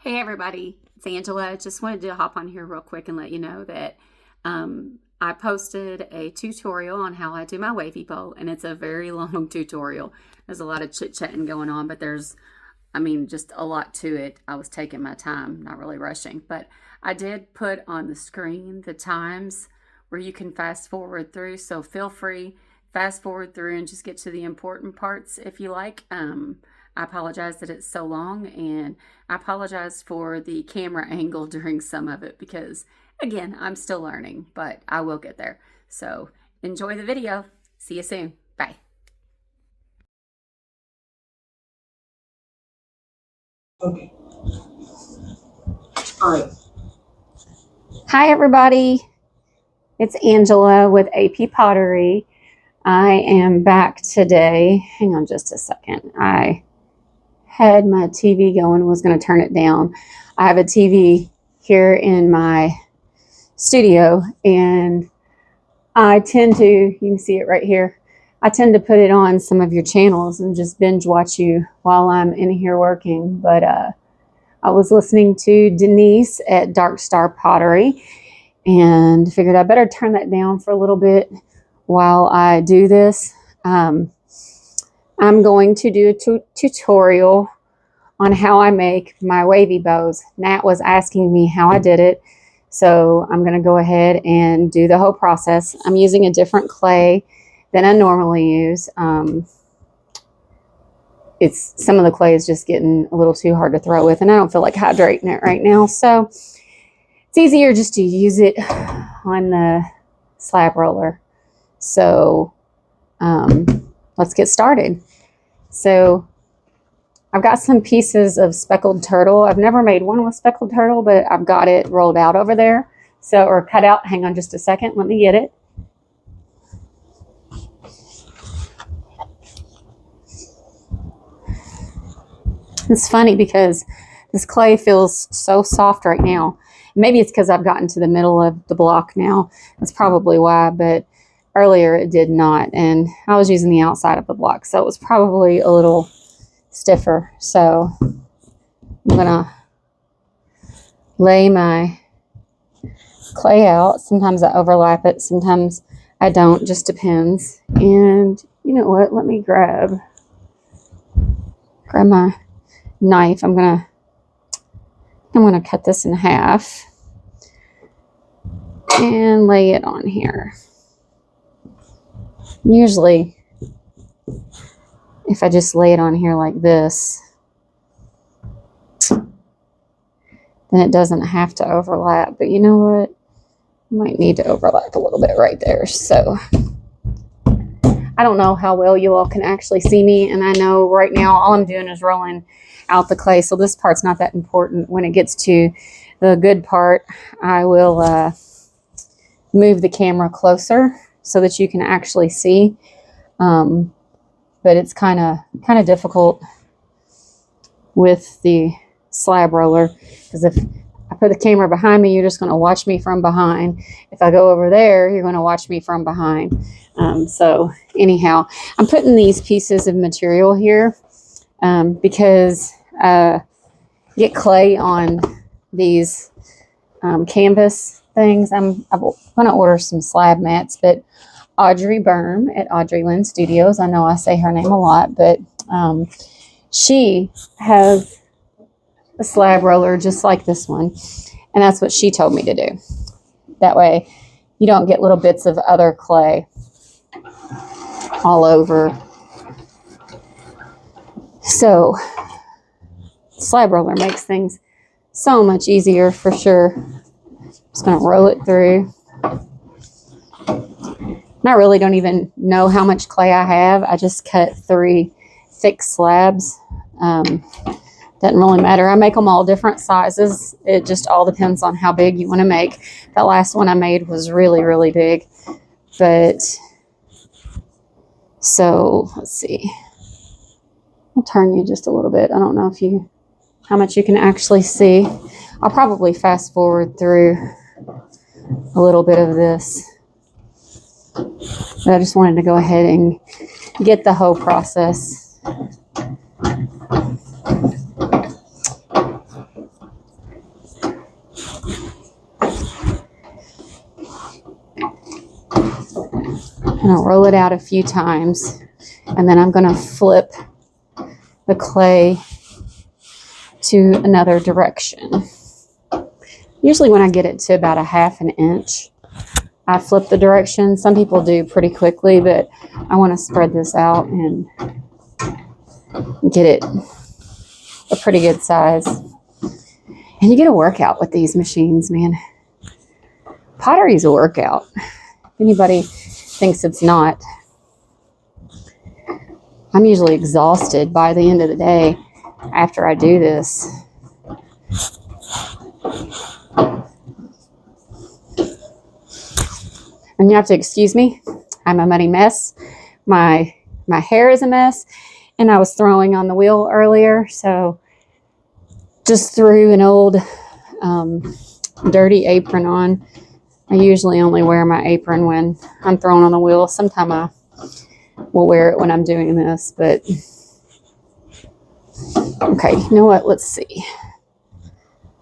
Hey everybody, it's Angela. Just wanted to hop on here real quick and let you know that I posted a tutorial on how I do my wavy bowl, and it's a very long tutorial. There's a lot of chit-chatting going on, but just a lot to it. I was taking my time, not really rushing, but I did put on the screen the times where you can fast forward through, so feel free, fast forward through and just get to the important parts if you like. I apologize that it's so long, and I apologize for the camera angle during some of it because, again, I'm still learning, but I will get there. So enjoy the video. See you soon. Bye. Okay. All right. Hi, everybody. It's Angela with AP Pottery. I am back today. Hang on just a second. I had my TV going, was going to turn it down. I have a TV here in my studio, and I tend to, you can see it right here, I tend to put it on some of your channels and just binge watch you while I'm in here working. But I was listening to Denise at Dark Star Pottery and figured I better turn that down for a little bit while I do this. I'm going to do a tutorial on how I make my wavy bows. Nat was asking me how I did it, so I'm going to go ahead and do the whole process. I'm using a different clay than I normally use. Some of the clay is just getting a little too hard to throw with, and I don't feel like hydrating it right now, so it's easier just to use it on the slab roller. So let's get started. So I've got some pieces of speckled turtle. I've never made one with speckled turtle, but I've got it rolled out over there. So, or cut out. Hang on just a second. Let me get it. It's funny because this clay feels so soft right now. Maybe it's because I've gotten to the middle of the block now. That's probably why, but earlier it did not. And I was using the outside of the block, so it was probably a little stiffer. So I'm gonna lay my clay out. Sometimes I overlap it, sometimes I don't, just depends. And you know what, let me grab my knife. I'm gonna cut this in half and lay it on here. Usually if I just lay it on here like this, then it doesn't have to overlap. But you know what? I might need to overlap a little bit right there. So I don't know how well you all can actually see me. And I know right now all I'm doing is rolling out the clay. So this part's not that important. When it gets to the good part, I will move the camera closer so that you can actually see. But it's kind of difficult with the slab roller, because if I put the camera behind me, you're just going to watch me from behind. If I go over there, you're going to watch me from behind. So anyhow, I'm putting these pieces of material here because get clay on these canvas things. I'm going to order some slab mats, but Audrey Berm at Audrey Lynn Studios, I know I say her name a lot, but she has a slab roller just like this one, and that's what she told me to do. That way you don't get little bits of other clay all over. So slab roller makes things so much easier for sure. Just going to roll it through. And I really don't even know how much clay I have. I just cut 3 thick slabs. Doesn't really matter. I make them all different sizes. It just all depends on how big you want to make. That last one I made was really, really big. But, so, let's see. I'll turn you just a little bit. I don't know how much you can actually see. I'll probably fast forward through a little bit of this. But I just wanted to go ahead and get the whole process gonna roll it out a few times, and then I'm gonna flip the clay to another direction. Usually when I get it to about a 1/2 inch, I flip the direction. Some people do pretty quickly, but I want to spread this out and get it a pretty good size. And you get a workout with these machines, man. Pottery's a workout. If anybody thinks it's not, I'm usually exhausted by the end of the day after I do this. And you have to excuse me. I'm a muddy mess. My hair is a mess, and I was throwing on the wheel earlier, so just threw an old dirty apron on. I usually only wear my apron when I'm throwing on the wheel. Sometimes I will wear it when I'm doing this, but okay, you know what? Let's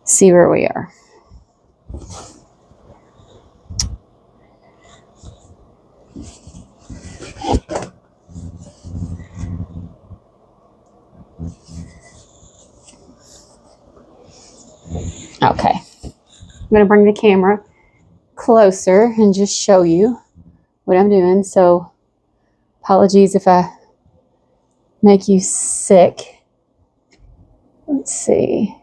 see where we are. Okay, I'm going to bring the camera closer and just show you what I'm doing. So apologies if I make you sick. Let's see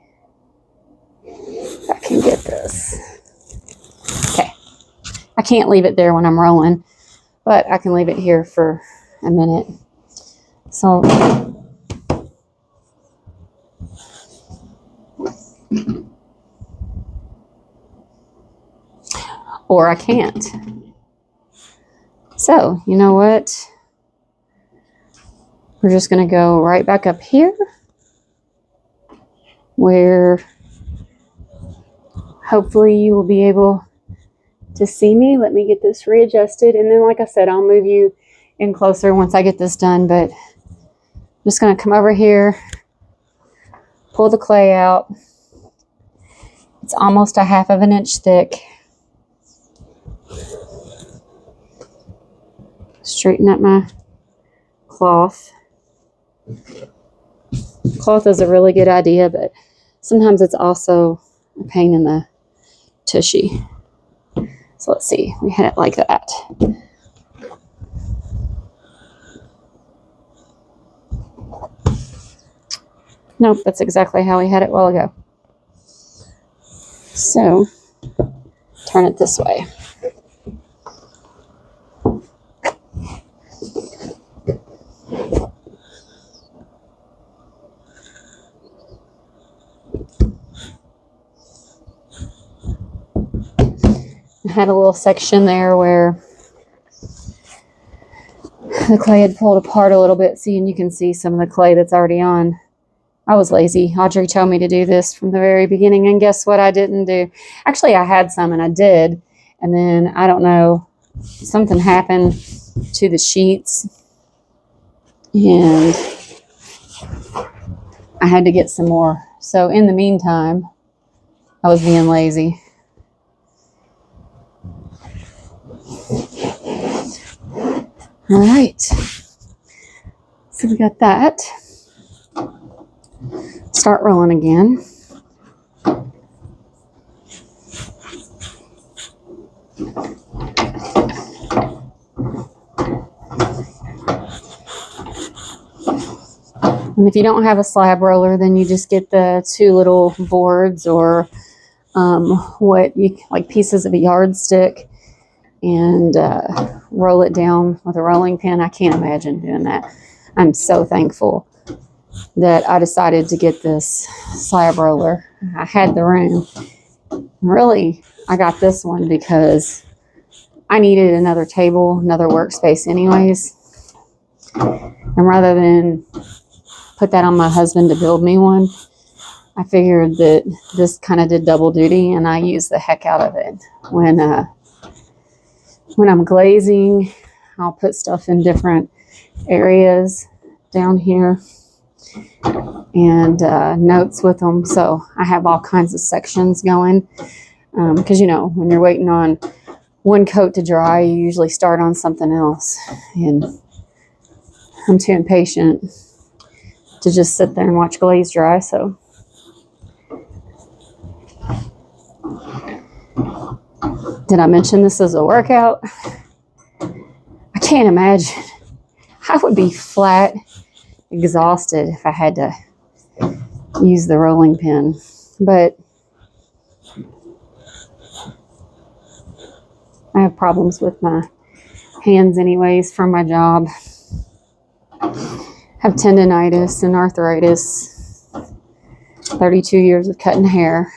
if I can get this. Okay, I can't leave it there when I'm rolling, but I can leave it here for a minute. So or I can't. So, you know what? We're just going to go right back up here where hopefully you will be able to see me. Let me get this readjusted. And then, like I said, I'll move you in closer once I get this done. But I'm just going to come over here, pull the clay out. It's almost a 1/2 inch thick. Straighten up my cloth. Cloth is a really good idea, but sometimes it's also a pain in the tushy. So let's see, we hit it like that. Nope, that's exactly how we had it a while ago. So turn it this way. I had a little section there where the clay had pulled apart a little bit, and you can see some of the clay that's already on. I was lazy. Audrey told me to do this from the very beginning, and guess what I didn't do? Actually, I had some, and I did, and then, I don't know, something happened to the sheets, and I had to get some more. So in the meantime, I was being lazy. All right, so we got that. Start rolling again. And if you don't have a slab roller, then you just get the 2 little boards or what you like, pieces of a yardstick, and roll it down with a rolling pin. I can't imagine doing that. I'm so thankful that I decided to get this slab roller. I had the room. Really, I got this one because I needed another table, another workspace anyways. And rather than put that on my husband to build me one, I figured that this kind of did double duty, and I use the heck out of it. When I'm glazing, I'll put stuff in different areas down here and notes with them. So I have all kinds of sections going because, you know, when you're waiting on one coat to dry, you usually start on something else. And I'm too impatient to just sit there and watch glaze dry, so. Did I mention this is a workout? I can't imagine. I would be flat exhausted if I had to use the rolling pin, but I have problems with my hands anyways from my job. I have tendonitis and arthritis, 32 years of cutting hair,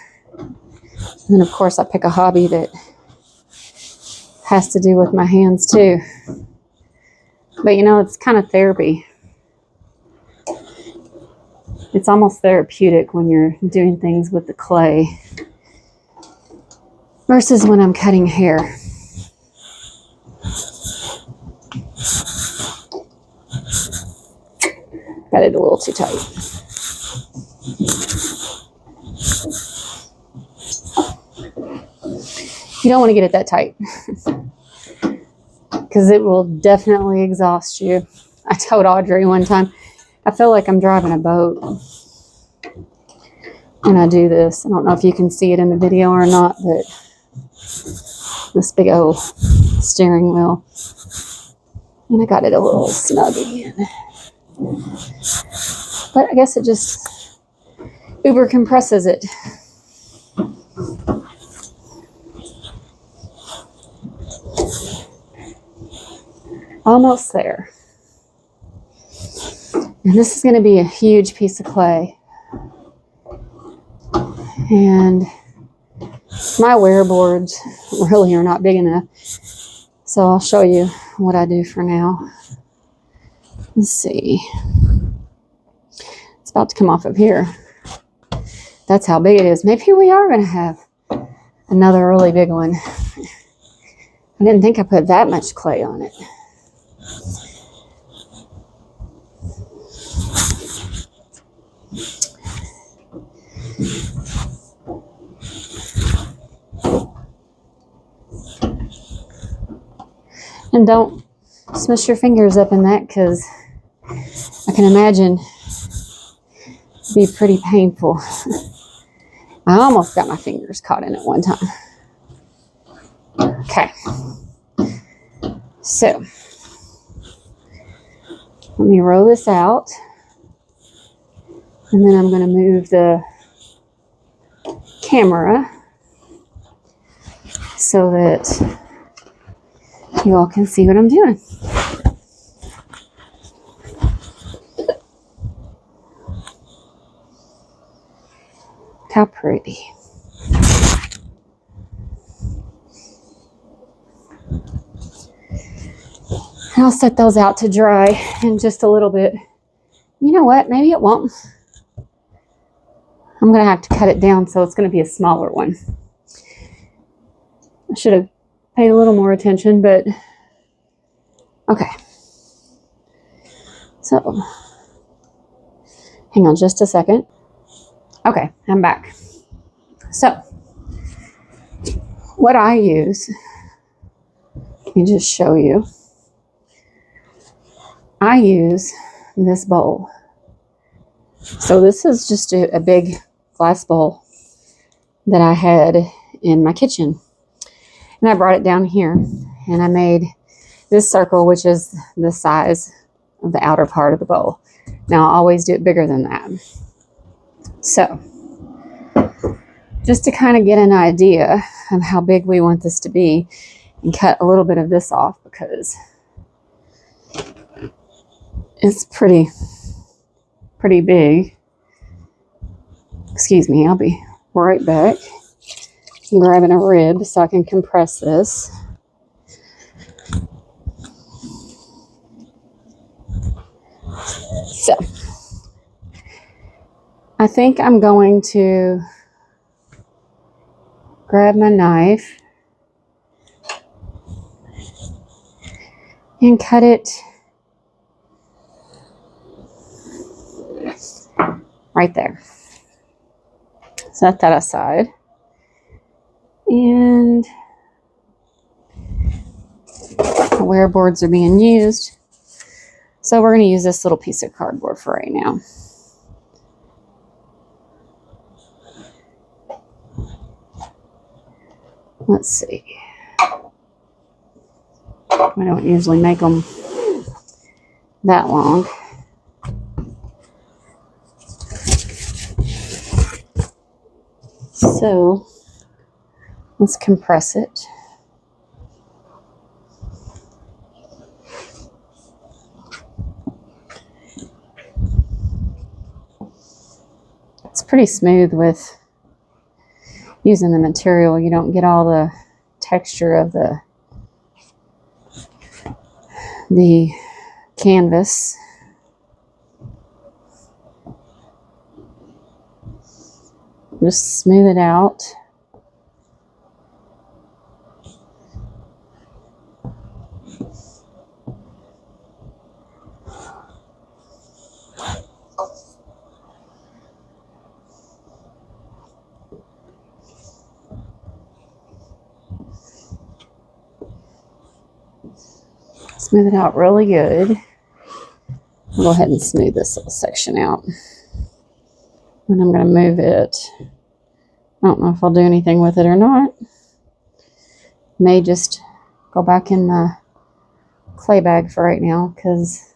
and of course I pick a hobby that has to do with my hands too. But you know, it's kind of therapy. It's almost therapeutic when you're doing things with the clay versus when I'm cutting hair. Got it a little too tight. You don't want to get it that tight because it will definitely exhaust you. I told Audrey one time, I feel like I'm driving a boat when I do this. I don't know if you can see it in the video or not, but this big old steering wheel. And I got it a little snug again. But I guess it just uber compresses it. Almost there. And this is going to be a huge piece of clay. And my wear boards really are not big enough. So I'll show you what I do for now. Let's see. It's about to come off of here. That's how big it is. Maybe we are going to have another really big one. I didn't think I put that much clay on it. And don't smush your fingers up in that, because I can imagine it'd be pretty painful. I almost got my fingers caught in it one time. Okay. So, let me roll this out. And then I'm going to move the camera so that you all can see what I'm doing. How pretty. I'll set those out to dry in just a little bit. You know what? Maybe it won't. I'm going to have to cut it down, so it's going to be a smaller one. I should have paid a little more attention, but okay. So, hang on just a second. Okay, I'm back. So, what I use, let me just show you. I use this bowl. So this is just a big glass bowl that I had in my kitchen. And I brought it down here and I made this circle, which is the size of the outer part of the bowl. Now I always do it bigger than that. So just to kind of get an idea of how big we want this to be, and cut a little bit of this off because it's pretty big. Excuse me, I'll be right back. I'm grabbing a rib so I can compress this. So, I think I'm going to grab my knife and cut it right there. Set that aside. And the wear boards are being used. So we're going to use this little piece of cardboard for right now. Let's see. I don't usually make them that long. So let's compress it. It's pretty smooth with using the material. You don't get all the texture of the canvas. Just smooth it out. Smooth it out really good. I'll go ahead and smooth this little section out. And I'm going to move it. I don't know if I'll do anything with it or not. May just go back in the clay bag for right now because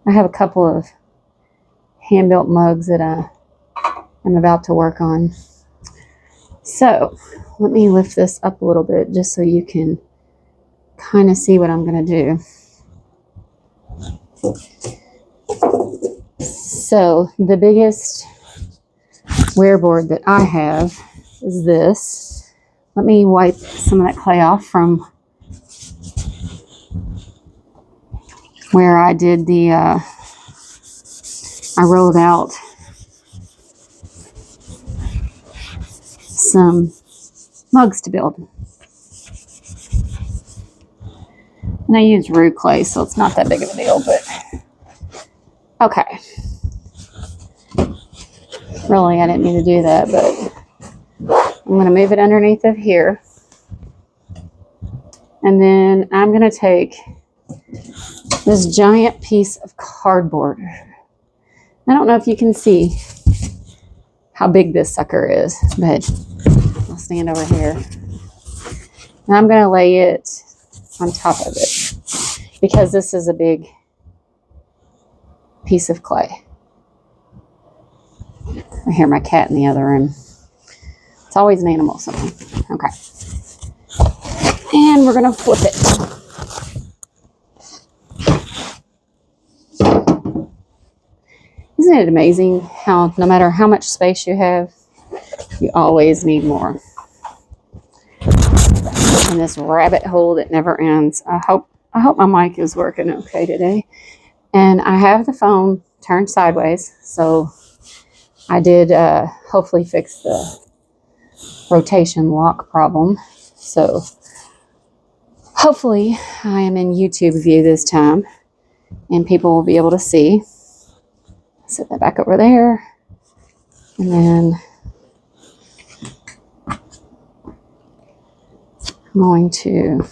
I have a couple of hand-built mugs that I'm about to work on. So let me lift this up a little bit just so you can kind of see what I'm going to do. So the biggest wear board that I have is this. Let me wipe some of that clay off from where I did the, I rolled out some mugs to build. And I used roux clay, so it's not that big of a deal, but okay. Really, I didn't need to do that, but I'm going to move it underneath of here. And then I'm going to take this giant piece of cardboard. I don't know if you can see how big this sucker is, but I'll stand over here. And I'm going to lay it on top of it because this is a big piece of clay. I hear my cat in the other room. It's always an animal something. Okay. And we're going to flip it. Isn't it amazing how no matter how much space you have, you always need more? And this rabbit hole that never ends. I hope my mic is working okay today. And I have the phone turned sideways, so I did hopefully fix the rotation lock problem. So hopefully I am in YouTube view this time and people will be able to see. Set that back over there. And then I'm going to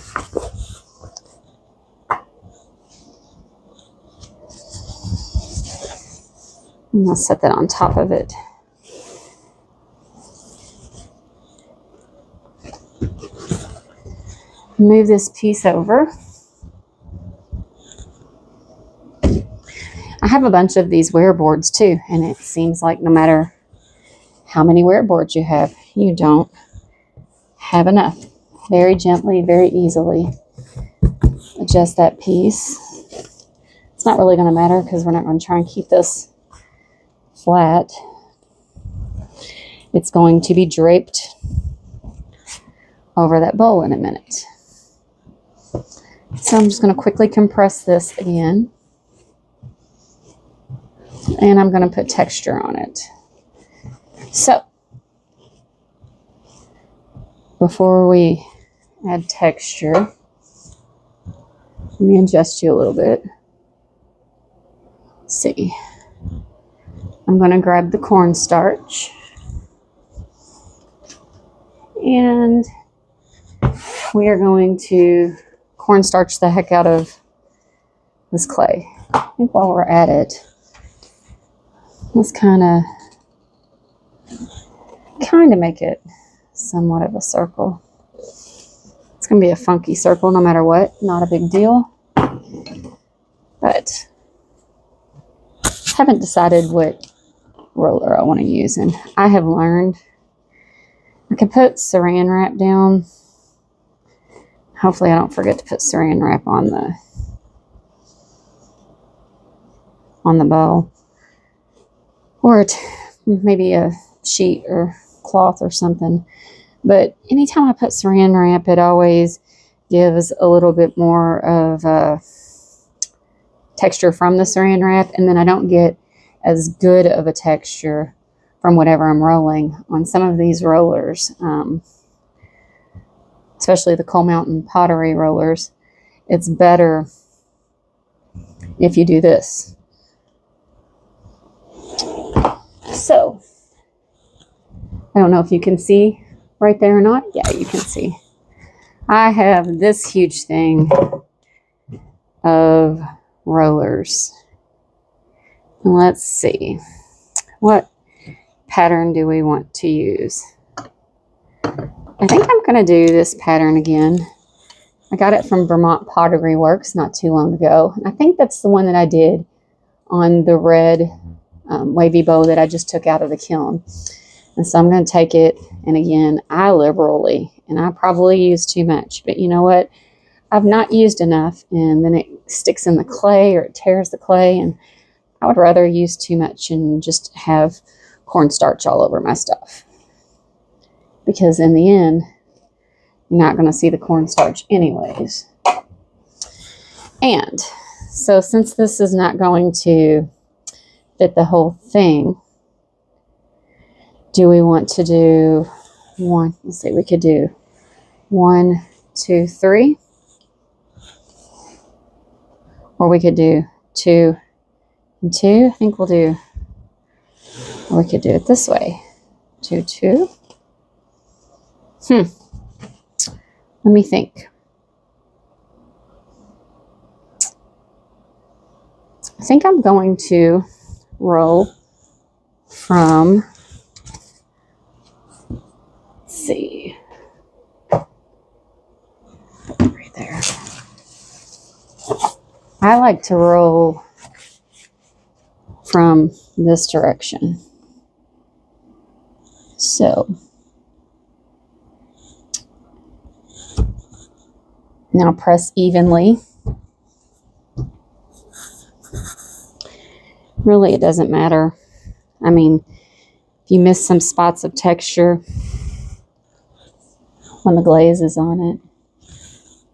set that on top of it. Move this piece over. I have a bunch of these wear boards too, and it seems like no matter how many wear boards you have, you don't have enough. Very gently, very easily adjust that piece. It's not really going to matter because we're not going to try and keep this flat. It's going to be draped over that bowl in a minute. So I'm just going to quickly compress this again. And I'm going to put texture on it. So, before we add texture, let me adjust you a little bit. Let's see. I'm going to grab the cornstarch. And we are going to cornstarch the heck out of this clay. I think while we're at it, let's kind of make it somewhat of a circle. It's going to be a funky circle no matter what. Not a big deal. But I haven't decided what roller I want to use. And I have learned I can put saran wrap down. Hopefully I don't forget to put saran wrap on the bowl. Or maybe a sheet or cloth or something. But anytime I put saran wrap, it always gives a little bit more of texture from the saran wrap, and then I don't get as good of a texture from whatever I'm rolling on some of these rollers, especially the Coal Mountain Pottery rollers. It's better if you do this. So, I don't know if you can see right there or not. Yeah, you can see. I have this huge thing of rollers. Let's see. What pattern do we want to use? I think I'm going to do this pattern again. I got it from Vermont Pottery Works not too long ago. I think that's the one that I did on the red wavy bow that I just took out of the kiln. And so I'm going to take it, and again, I liberally, and I probably use too much, but you know what? I've not used enough, and then it sticks in the clay or it tears the clay, and I would rather use too much and just have cornstarch all over my stuff. Because in the end, you're not going to see the cornstarch anyways. And so since this is not going to fit the whole thing, do we want to do one? Let's see, we could do 1, 2, 3. Or we could do 2 and 2. I think we'll do, or we could do it this way. 2, 2. Let me think. I think I'm going to roll from, let's see, right there. I like to roll from this direction. So now press evenly. Really, it doesn't matter. I mean, if you miss some spots of texture when the glaze is on it,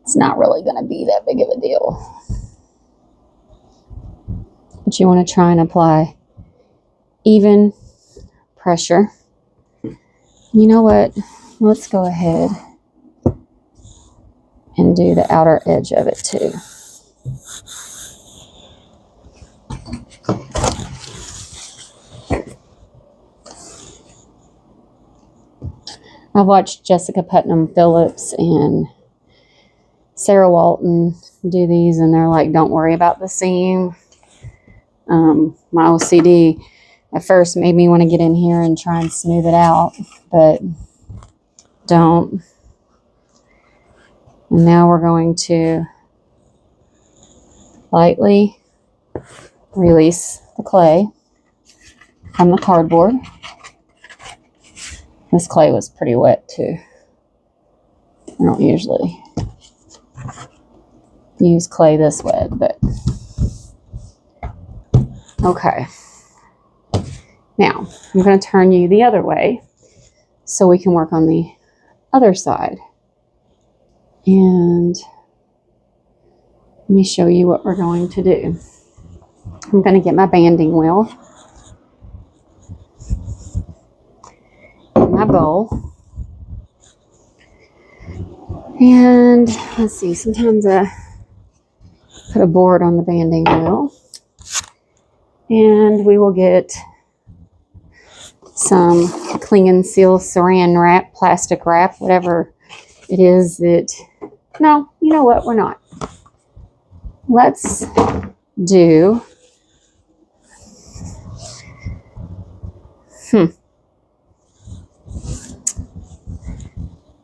it's not really going to be that big of a deal. But you want to try and apply even pressure. You know what? Let's go ahead and do the outer edge of it too. I've watched Jessica Putnam Phillips and Sarah Walton do these, and they're like, don't worry about the seam. My OCD at first made me want to get in here and try and smooth it out, but don't. And now we're going to lightly release the clay from the cardboard. This clay was pretty wet too. I don't usually use clay this wet, but okay. Now, I'm going to turn you the other way so we can work on the other side. And let me show you what we're going to do. I'm going to get my banding wheel, my bowl, and let's see, sometimes I put a board on the banding wheel, and we will get some cling and seal saran wrap, plastic wrap, whatever it is that No, you know what? We're not. Let's do...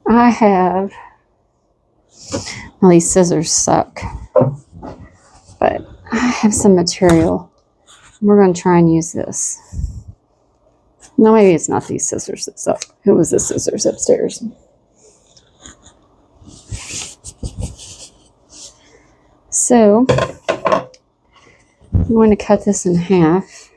I have... Well, these scissors suck. But I have some material. We're going to try and use this. No, maybe it's not these scissors that suck. Who was the scissors upstairs? So, I'm going to cut this in half.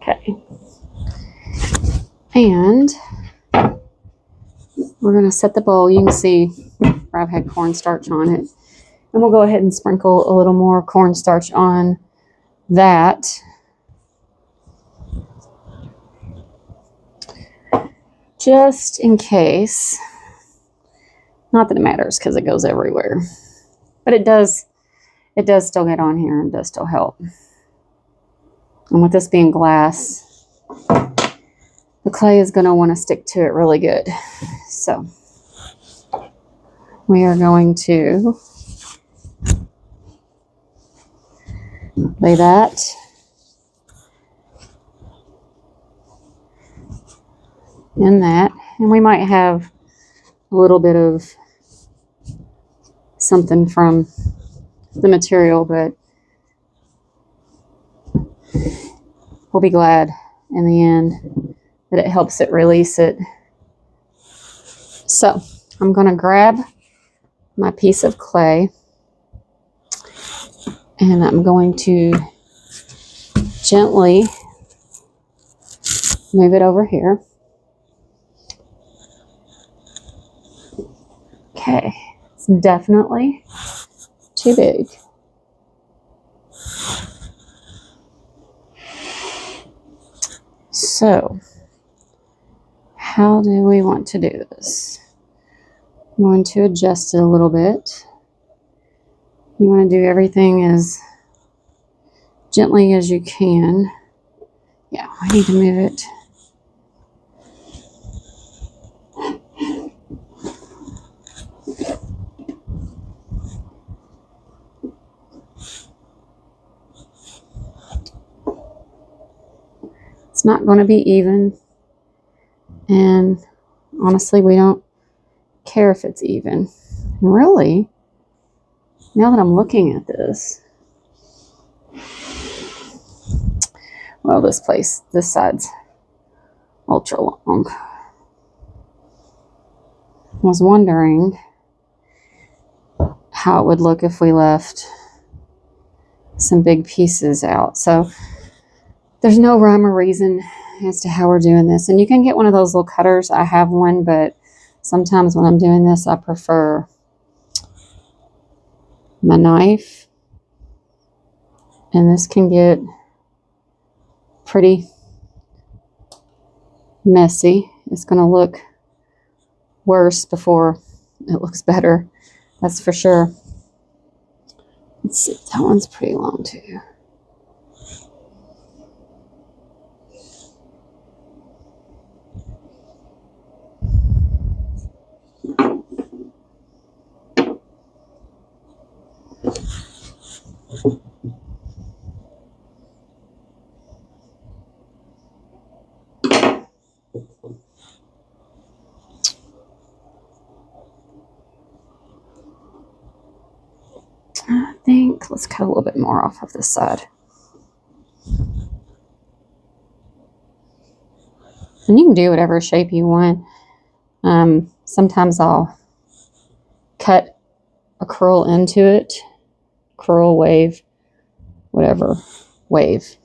Okay. And we're going to set the bowl. You can see where I've had cornstarch on it. And we'll go ahead and sprinkle a little more cornstarch on that. Just in case. Not that it matters because it goes everywhere. But it does still get on here and does still help. And with this being glass, the clay is going to want to stick to it really good. So we are going to lay that in that. And we might have a little bit of something from the material, but we'll be glad in the end that it helps it release it. So I'm going to grab my piece of clay and I'm going to gently move it over here. Okay, it's definitely too big. So, how do we want to do this? I'm going to adjust it a little bit. You want to do everything as gently as you can. Yeah, I need to move it. It's not going to be even, and honestly, we don't care if it's even. Really, now that I'm looking at this, well, this side's ultra long. I was wondering how it would look if we left some big pieces out. So there's no rhyme or reason as to how we're doing this. And you can get one of those little cutters. I have one, but sometimes when I'm doing this, I prefer my knife. And this can get pretty messy. It's going to look worse before it looks better. That's for sure. Let's see. That one's pretty long too. I think let's cut a little bit more off of this side. And you can do whatever shape you want. Sometimes I'll cut a curl into it. Curl, wave, whatever. Wave.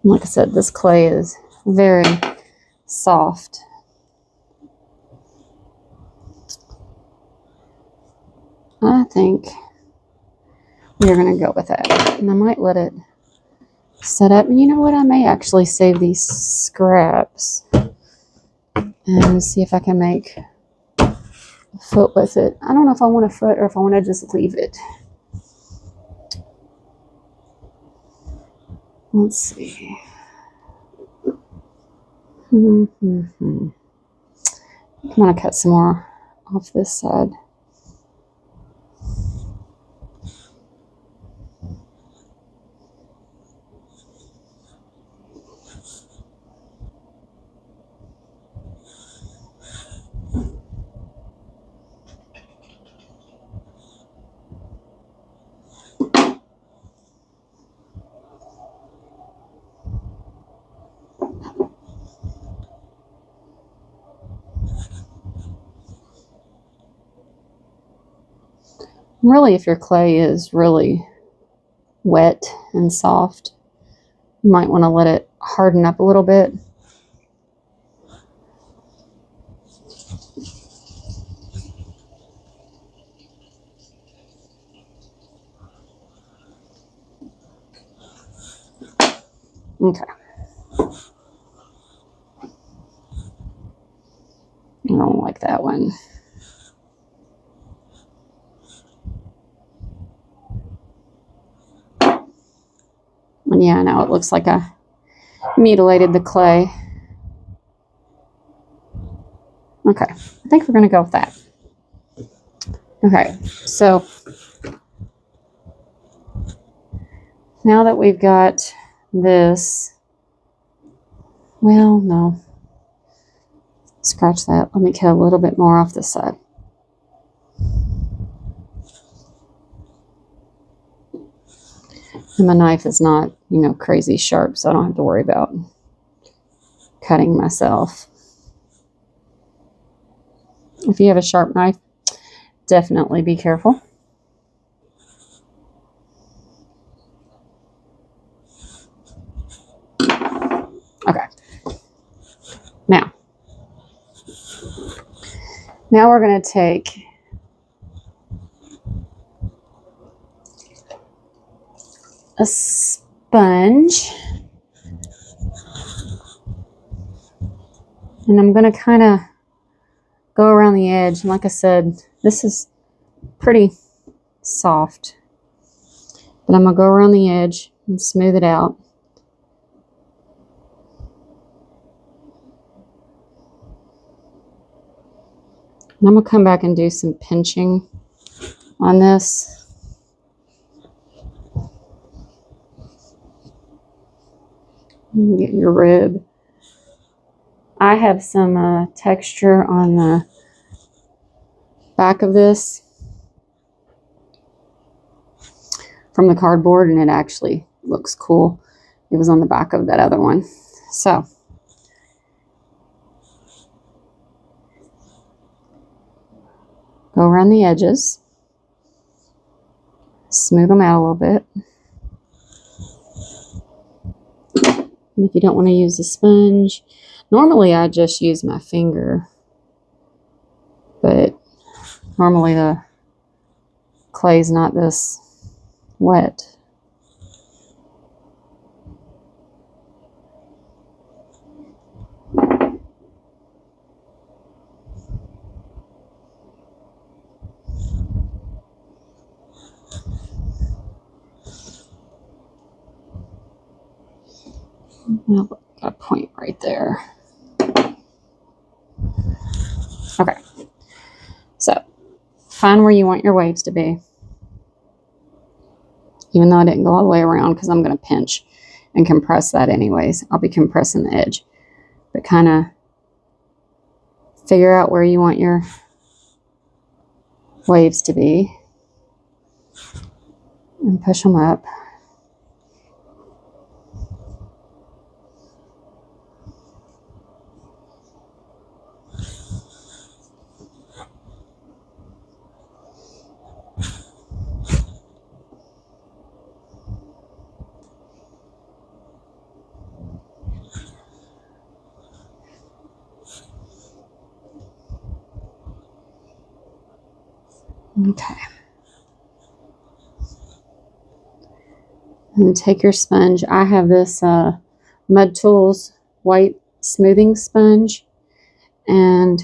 Like I said, this clay is very soft. I think we're going to go with that. And I might let it set up. And you know what? I may actually save these scraps and see if I can make a foot with it. I don't know if I want a foot or if I want to just leave it. Let's see. I'm going to cut some more off this side. Really, if your clay is really wet and soft, you might want to let it harden up a little bit. Okay. I don't like that one. And yeah, now it looks like I mutilated the clay. Okay, I think we're going to go with that. Okay, so now that we've got this, well, no, scratch that. Let me cut a little bit more off this side. And my knife is not, you know, crazy sharp, so I don't have to worry about cutting myself. If you have a sharp knife, definitely be careful. Okay. Now we're going to take a sponge, and I'm going to kind of go around the edge. And like I said, this is pretty soft, but I'm going to go around the edge and smooth it out. And I'm going to come back and do some pinching on this. Get your rib. I have some texture on the back of this from the cardboard, and it actually looks cool. It was on the back of that other one. So go around the edges, smooth them out a little bit. And if you don't want to use a sponge, normally I just use my finger, but normally the clay's not this wet. Well, a point right there. Okay, so find where you want your waves to be. Even though I didn't go all the way around because I'm going to pinch and compress that anyways. I'll be compressing the edge. But kind of figure out where you want your waves to be and push them up. Okay. And take your sponge. I have this Mud Tools white smoothing sponge, and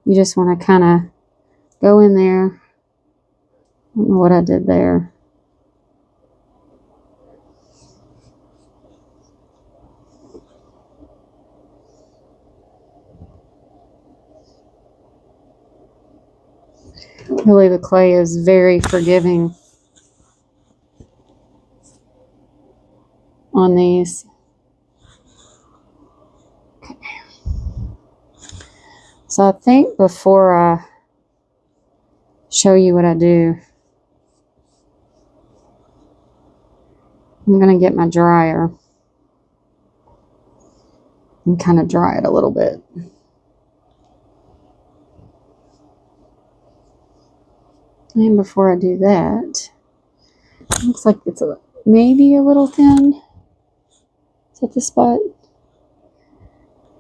you just want to kind of go in there. I don't know what I did there. Really, the clay is very forgiving on these. Okay. So I think before I show you what I do, I'm going to get my dryer and kind of dry it a little bit. And before I do that, it looks like it's maybe a little thin. Is that the spot?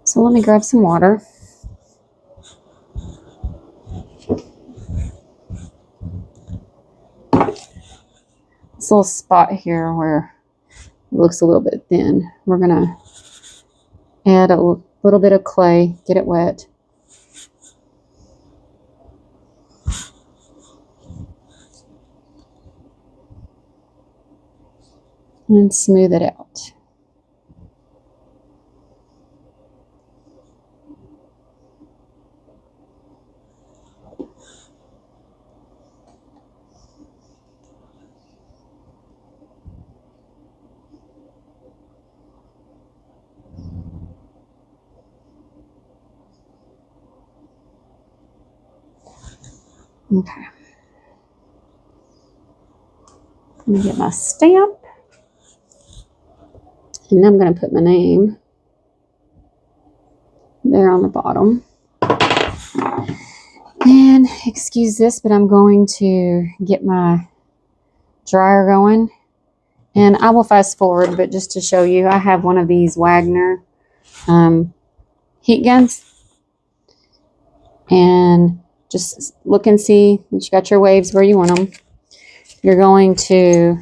So let me grab some water. This little spot here where it looks a little bit thin, we're going to add a little bit of clay, get it wet. And smooth it out. Okay. Let me get my stamp. And I'm going to put my name there on the bottom. And excuse this, but I'm going to get my dryer going. And I will fast forward, but just to show you, I have one of these Wagner heat guns. And just look and see that you got your waves where you want them. You're going to,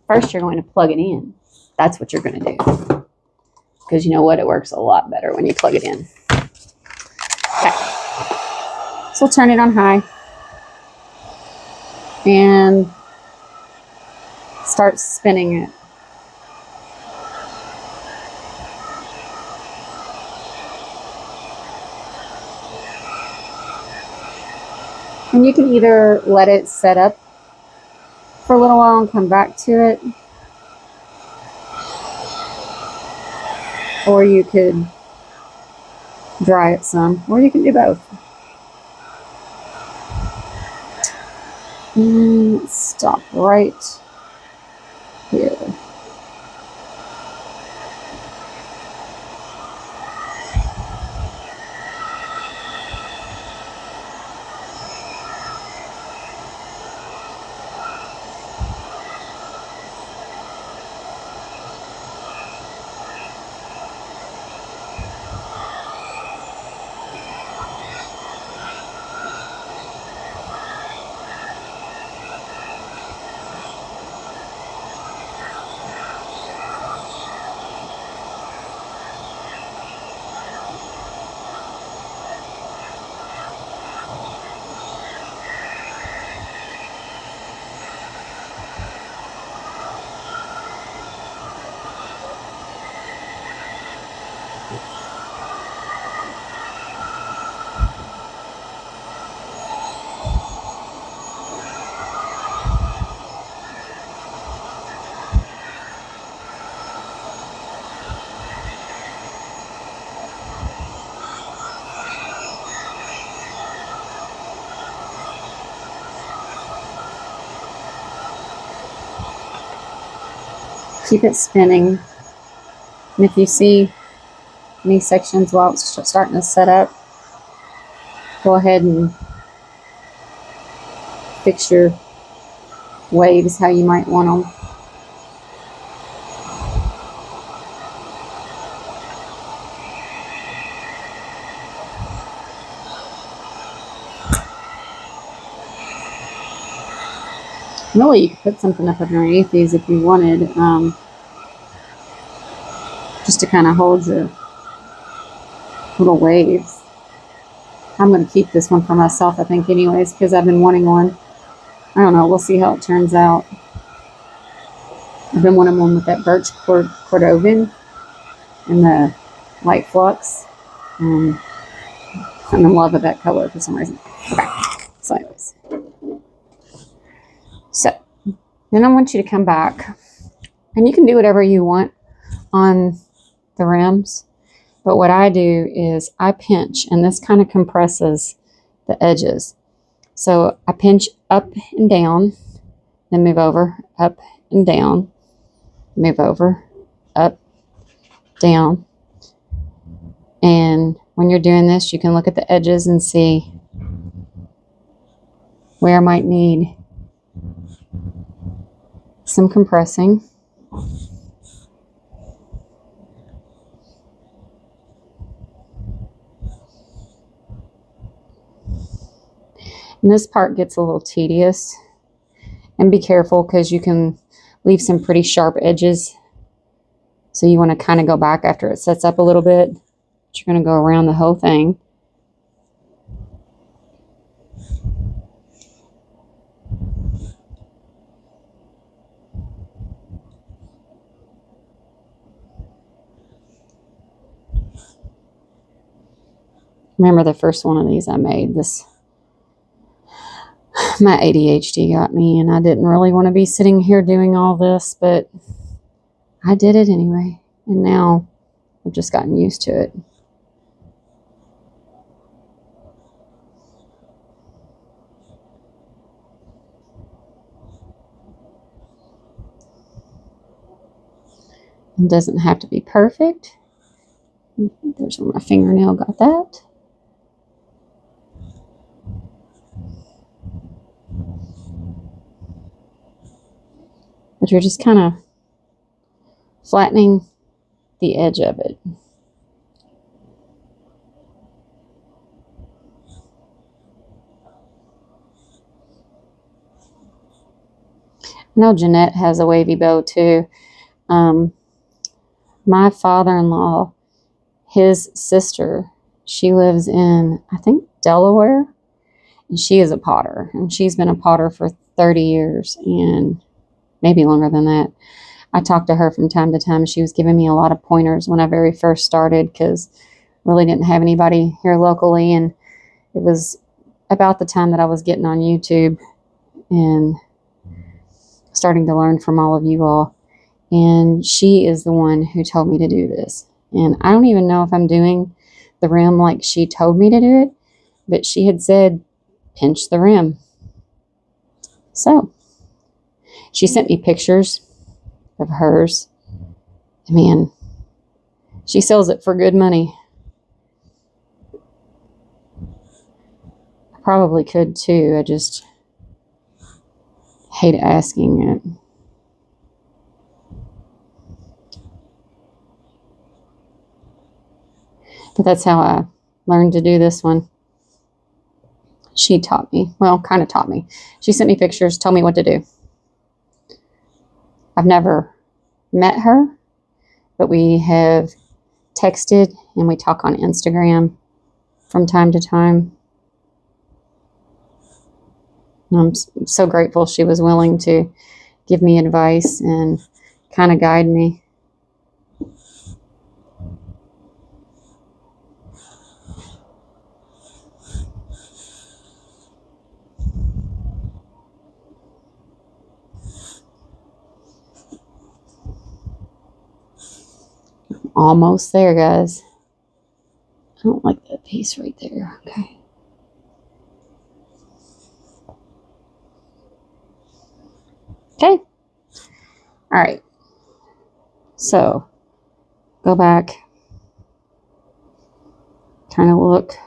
first you're going to plug it in. That's what you're going to do. Because you know what? It works a lot better when you plug it in. Okay. So turn it on high. And start spinning it. And you can either let it set up for a little while and come back to it, or you could dry it some, or you can do both. And let's stop right here. Keep it spinning. And if you see any sections while it's starting to set up, go ahead and fix your waves how you might want them. Really, you could put something up underneath these if you wanted, just to kind of hold your little waves. I'm going to keep this one for myself, I think, anyways, because I've been wanting one. I don't know. We'll see how it turns out. I've been wanting one with that birch cordovan and the light flux. I'm in love with that color for some reason. Okay. So anyways. So then I want you to come back. And you can do whatever you want on the rims. But what I do is I pinch, and this kind of compresses the edges. So I pinch up and down, then move over, up and down, move over, up, down. And when you're doing this, you can look at the edges and see where I might need some compressing. And this part gets a little tedious. And be careful because you can leave some pretty sharp edges. So you want to kind of go back after it sets up a little bit. But you're going to go around the whole thing. Remember the first one of these I made, my ADHD got me, and I didn't really want to be sitting here doing all this, but I did it anyway. And now I've just gotten used to it. It doesn't have to be perfect. There's where my fingernail got that. But you're just kind of flattening the edge of it. I know Jeanette has a wavy bow too. My father-in-law, his sister, she lives in, I think, Delaware. And she is a potter. And she's been a potter for 30 years and maybe longer than that. I talked to her from time to time. She was giving me a lot of pointers when I very first started because really didn't have anybody here locally. And it was about the time that I was getting on YouTube and starting to learn from all of you all. And she is the one who told me to do this. And I don't even know if I'm doing the rim like she told me to do it, but she had said, pinch the rim. So she sent me pictures of hers. Man, she sells it for good money. I probably could too. I just hate asking it. But that's how I learned to do this one. She taught me. Well, kind of taught me. She sent me pictures, told me what to do. I've never met her, but we have texted and we talk on Instagram from time to time. And I'm so grateful she was willing to give me advice and kind of guide me. Almost there, guys. I don't like that piece right there. Okay. Okay. All right. So go back. Kind of look.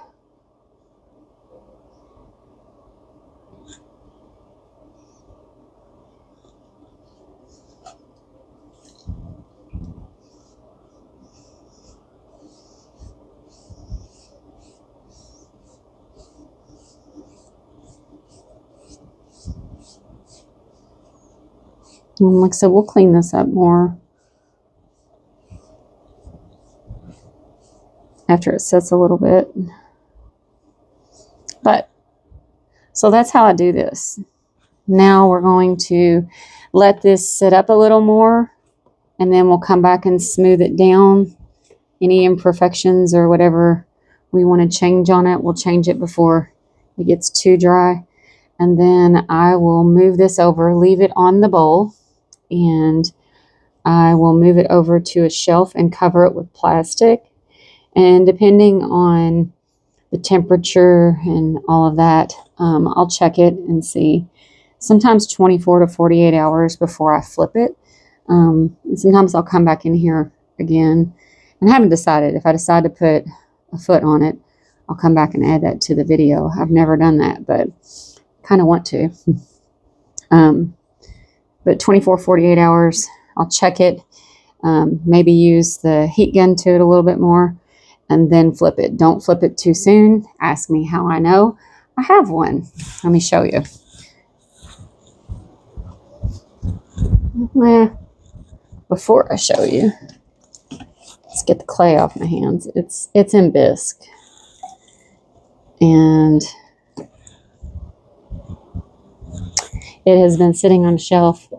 And like I said, we'll clean this up more after it sets a little bit. But, so that's how I do this. Now we're going to let this sit up a little more, and then we'll come back and smooth it down. Any imperfections or whatever we want to change on it, we'll change it before it gets too dry. And then I will move this over, leave it on the bowl, and I will move it over to a shelf and cover it with plastic. And depending on the temperature and all of that, I'll check it and see. Sometimes 24 to 48 hours before I flip it. And sometimes I'll come back in here again. And I haven't decided. If I decide to put a foot on it, I'll come back and add that to the video. I've never done that, but kind of want to. But 24, 48 hours, I'll check it. Maybe use the heat gun to it a little bit more, and then flip it. Don't flip it too soon. Ask me how I know. I have one. Let me show you. Before I show you, let's get the clay off my hands. It's in bisque, and it has been sitting on a shelf.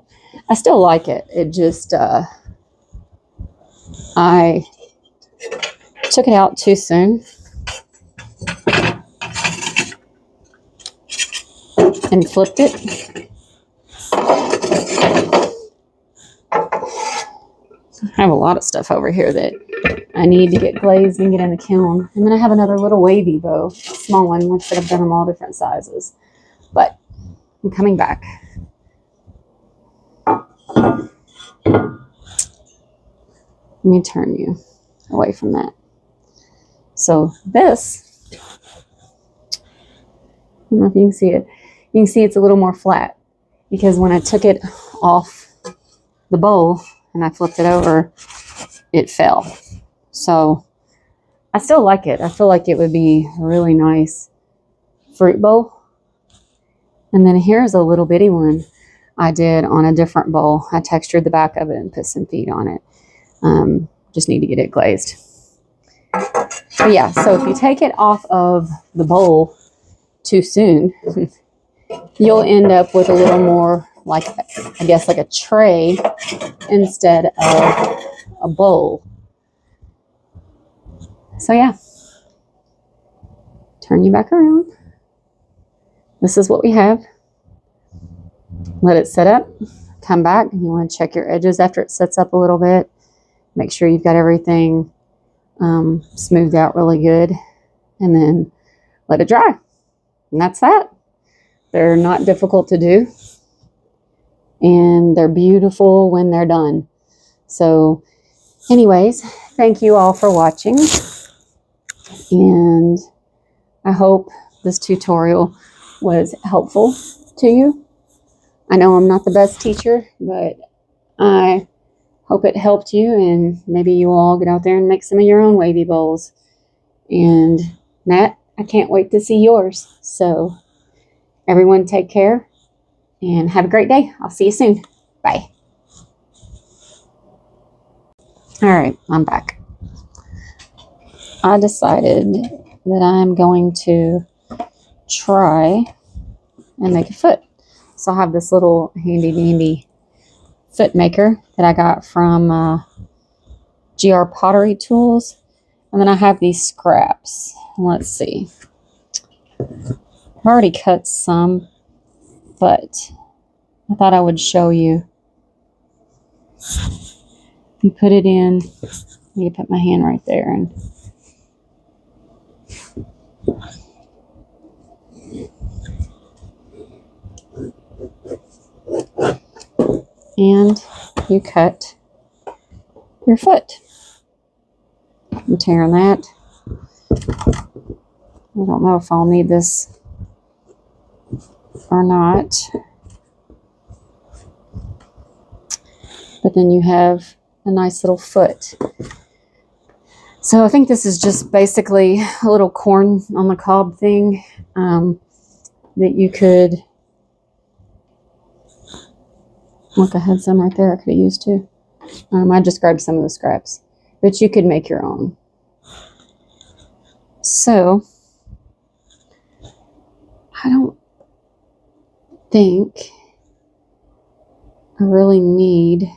I still like it. It just I took it out too soon and flipped it. I have a lot of stuff over here that I need to get glazed and get in the kiln. And then I have another little wavy bow, small one, which I've done them all different sizes. But I'm coming back. Let me turn you away from that. So this, I don't know if you can see it. You can see it's a little more flat, because when I took it off the bowl and I flipped it over, it fell. So I still like it. I feel like it would be a really nice fruit bowl. And then here's a little bitty one I did on a different bowl. I textured the back of it and put some feet on it. Just need to get it glazed. But yeah, so if you take it off of the bowl too soon, you'll end up with a little more like, I guess, like a tray instead of a bowl. So yeah, turn you back around. This is what we have. Let it set up, come back, and you want to check your edges after it sets up a little bit. Make sure you've got everything smoothed out really good, and then let it dry. And that's that. They're not difficult to do, and they're beautiful when they're done. So anyways, thank you all for watching, and I hope this tutorial was helpful to you. I know I'm not the best teacher, but I hope it helped you, and maybe you all get out there and make some of your own wavy bowls. And Nat, I can't wait to see yours. So everyone take care and have a great day. I'll see you soon. Bye. All right, I'm back. I decided that I'm going to try and make a foot. So I have this little handy dandy foot maker that I got from GR Pottery Tools. And then I have these scraps. Let's see. I've already cut some, but I thought I would show you. You put it in, you put my hand right there, and you cut your foot. I'm tearing that. I don't know if I'll need this or not. But then you have a nice little foot. So I think this is just basically a little corn on the cob thing that you could Look, I had some right there I could have used too. I just grabbed some of the scraps, but you could make your own. So I don't think I really need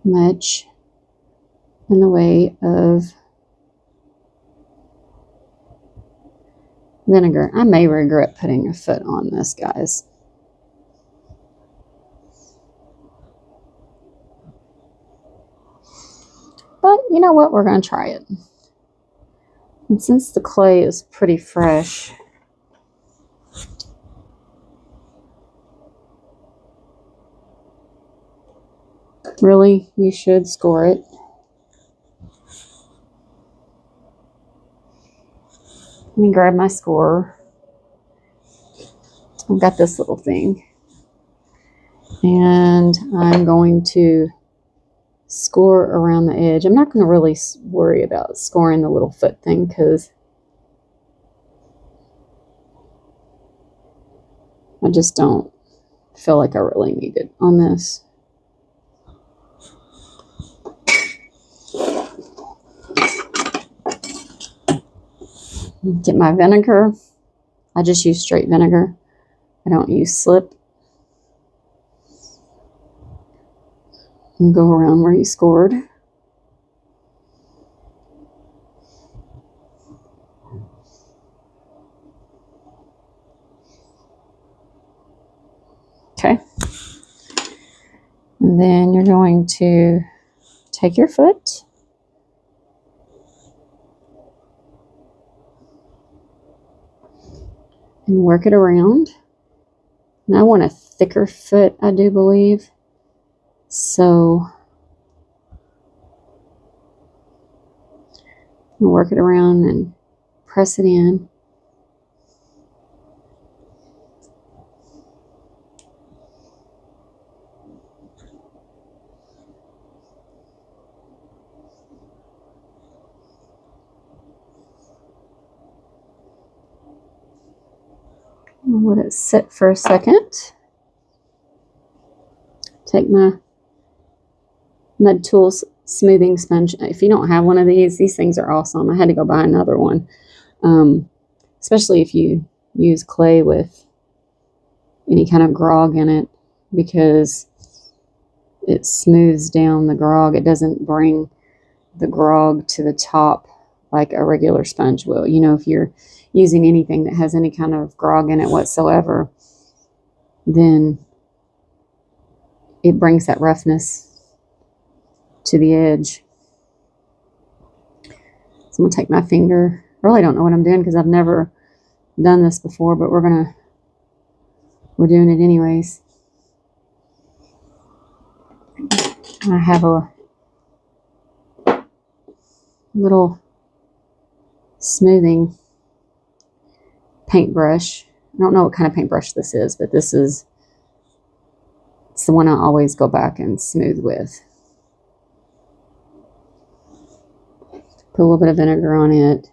much in the way of vinegar. I may regret putting a foot on this, guys. But you know what? We're going to try it. And since the clay is pretty fresh, really, you should score it. Let me grab my scorer. I've got this little thing. And I'm going to score around the edge. I'm not going to really worry about scoring the little foot thing because I just don't feel like I really need it on this. Get my vinegar. I just use straight vinegar. I don't use slip. And go around where you scored. Okay. And then you're going to take your foot and work it around. And I want a thicker foot, I do believe. So work it around and press it in. I'll let it sit for a second. Take my Mud Tools smoothing sponge. If you don't have one of these things are awesome. I had to go buy another one. Especially if you use clay with any kind of grog in it, because it smooths down the grog. It doesn't bring the grog to the top like a regular sponge will. You know, if you're using anything that has any kind of grog in it whatsoever, then it brings that roughness to the edge. So I'm going to take my finger. I really don't know what I'm doing because I've never done this before, but we're doing it anyways. I have a little smoothing paintbrush. I don't know what kind of paintbrush this is, but it's the one I always go back and smooth with. Put a little bit of vinegar on it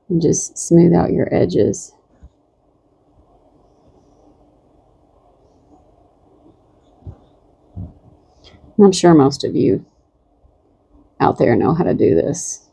and just smooth out your edges. And I'm sure most of you out there know how to do this.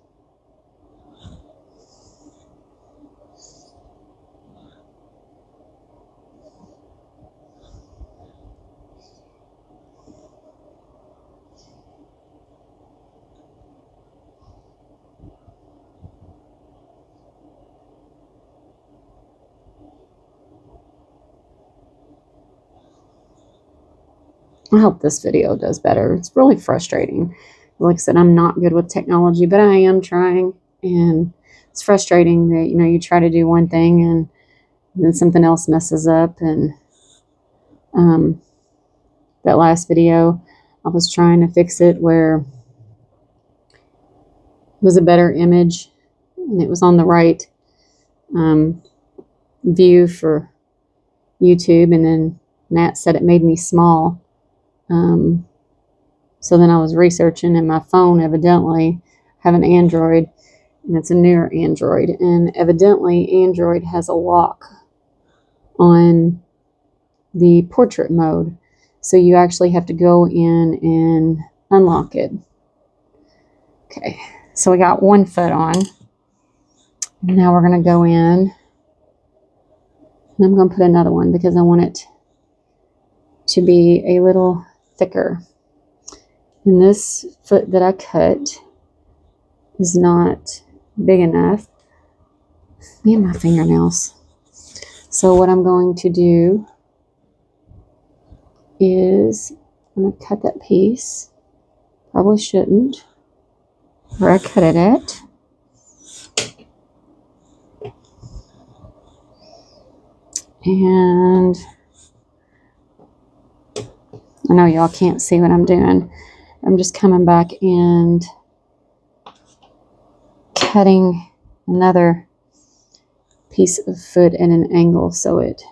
I hope this video does better. It's really frustrating. Like I said, I'm not good with technology, but I am trying. And it's frustrating that, you know, you try to do one thing and then something else messes up. And that last video, I was trying to fix it where it was a better image and it was on the right view for YouTube. And then Nat said it made me small. So then I was researching, and my phone evidently have an Android, and it's a newer Android, and evidently Android has a lock on the portrait mode. So you actually have to go in and unlock it. Okay, so we got one foot on. Now we're going to go in, and I'm going to put another one because I want it to be a little thicker. And this foot that I cut is not big enough. Me and my fingernails. So what I'm going to do is I'm going to cut that piece. Probably shouldn't. Where I cut it at. And I know y'all can't see what I'm doing. I'm just coming back and cutting another piece of foot at an angle so it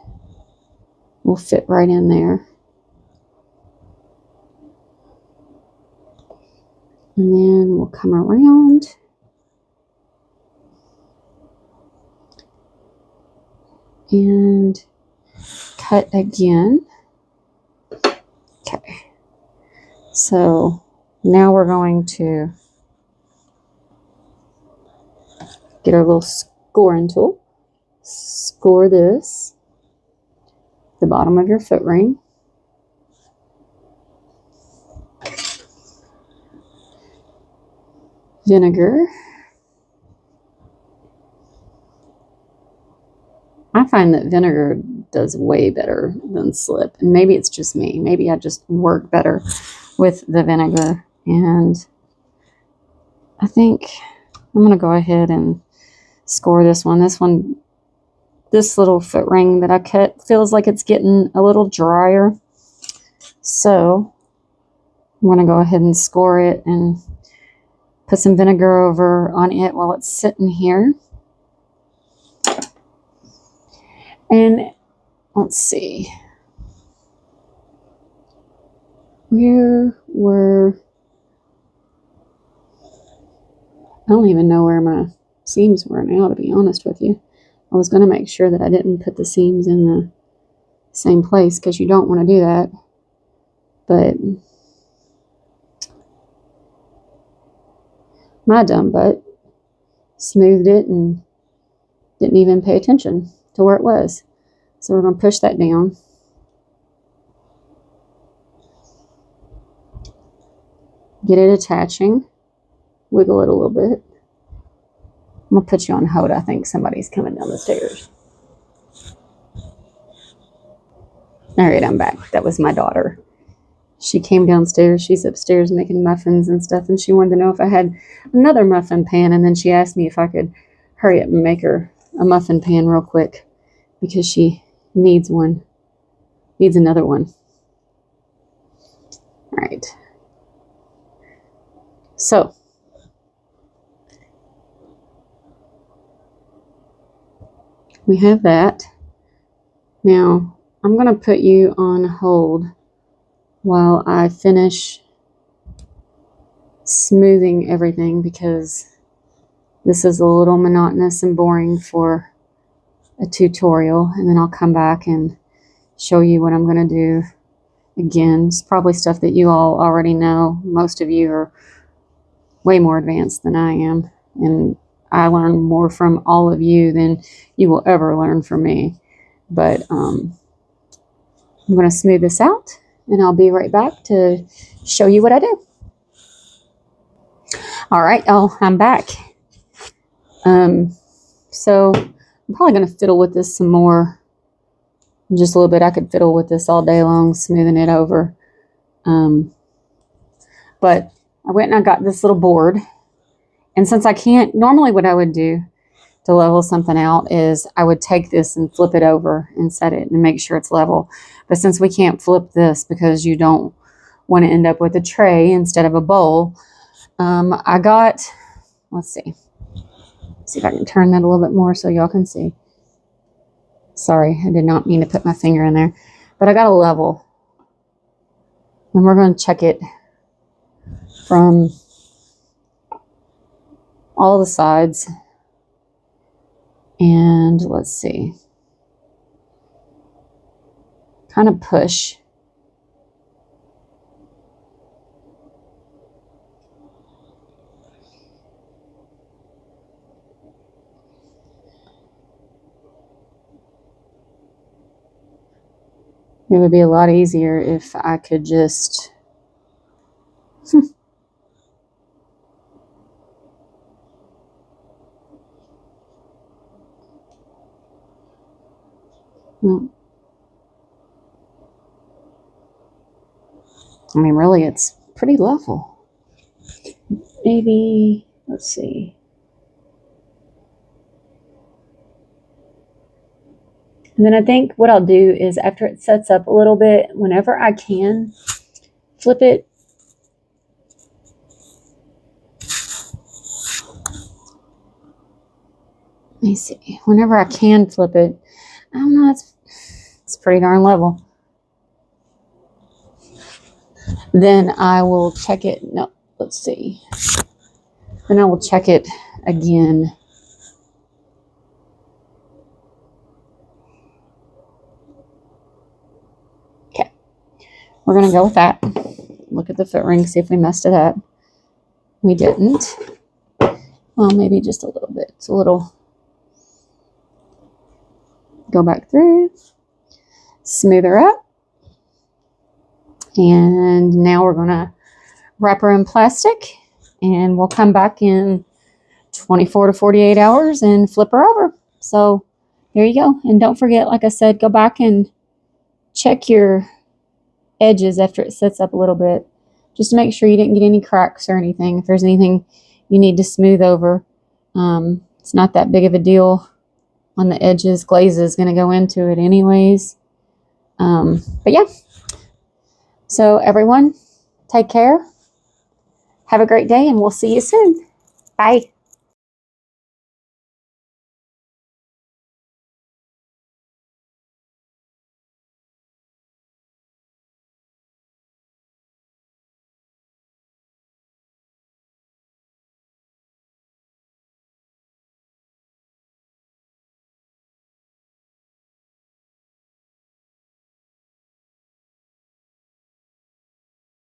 will fit right in there. And then we'll come around. And cut again. Okay. So now we're going to get our little scoring tool. Score this, the bottom of your foot ring. Vinegar. I find that vinegar does way better than slip. And maybe it's just me. Maybe I just work better with the vinegar. And I think I'm going to go ahead and score this one. This little foot ring that I cut feels like it's getting a little drier. So I'm going to go ahead and score it and put some vinegar over on it while it's sitting here. And let's see. I don't even know where my seams were now, to be honest with you. I was going to make sure that I didn't put the seams in the same place because you don't want to do that. But my dumb butt smoothed it and didn't even pay attention to where it was. So we're going to push that down. Get it attaching. Wiggle it a little bit. I'm going to put you on hold. I think somebody's coming down the stairs. All right, I'm back. That was my daughter. She came downstairs. She's upstairs making muffins and stuff, and she wanted to know if I had another muffin pan, and then she asked me if I could hurry up and make her a muffin pan real quick because she needs one. Needs another one. All right. So we have that. Now I'm going to put you on hold while I finish smoothing everything because this is a little monotonous and boring for a tutorial, and then I'll come back and show you what I'm going to do again. It's probably stuff that you all already know. Most of you are way more advanced than I am, and I learn more from all of you than you will ever learn from me. But I'm going to smooth this out, and I'll be right back to show you what I do. All right, I'm back. So I'm probably going to fiddle with this some more. Just a little bit. I could fiddle with this all day long, smoothing it over. But I went and I got this little board. And since I can't, normally what I would do to level something out is I would take this and flip it over and set it and make sure it's level. But since we can't flip this because you don't want to end up with a tray instead of a bowl, I got, let's see if I can turn that a little bit more so y'all can see. Sorry, I did not mean to put my finger in there, but I got a level. And we're going to check it from all the sides. And let's see. kind of push. It would be a lot easier if I could just I mean, really, it's pretty level. Maybe, let's see. And then I think what I'll do is after it sets up a little bit, whenever I can, flip it. Let me see. Whenever I can flip it, I don't know, it's pretty darn level. Then I will check it. No, let's see. Then I will check it again. Okay. We're going to go with that. Look at the foot ring, see if we messed it up. We didn't. Well, maybe just a little bit. It's a little. Go back through. Smooth her up. And now we're going to wrap her in plastic. And we'll come back in 24 to 48 hours and flip her over. So there you go. And don't forget, like I said, go back and check your edges after it sets up a little bit, just to make sure you didn't get any cracks or anything. If there's anything you need to smooth over, it's not that big of a deal on the edges. Glaze is going to go into it anyways. But yeah. So everyone, take care. Have a great day, and we'll see you soon. Bye.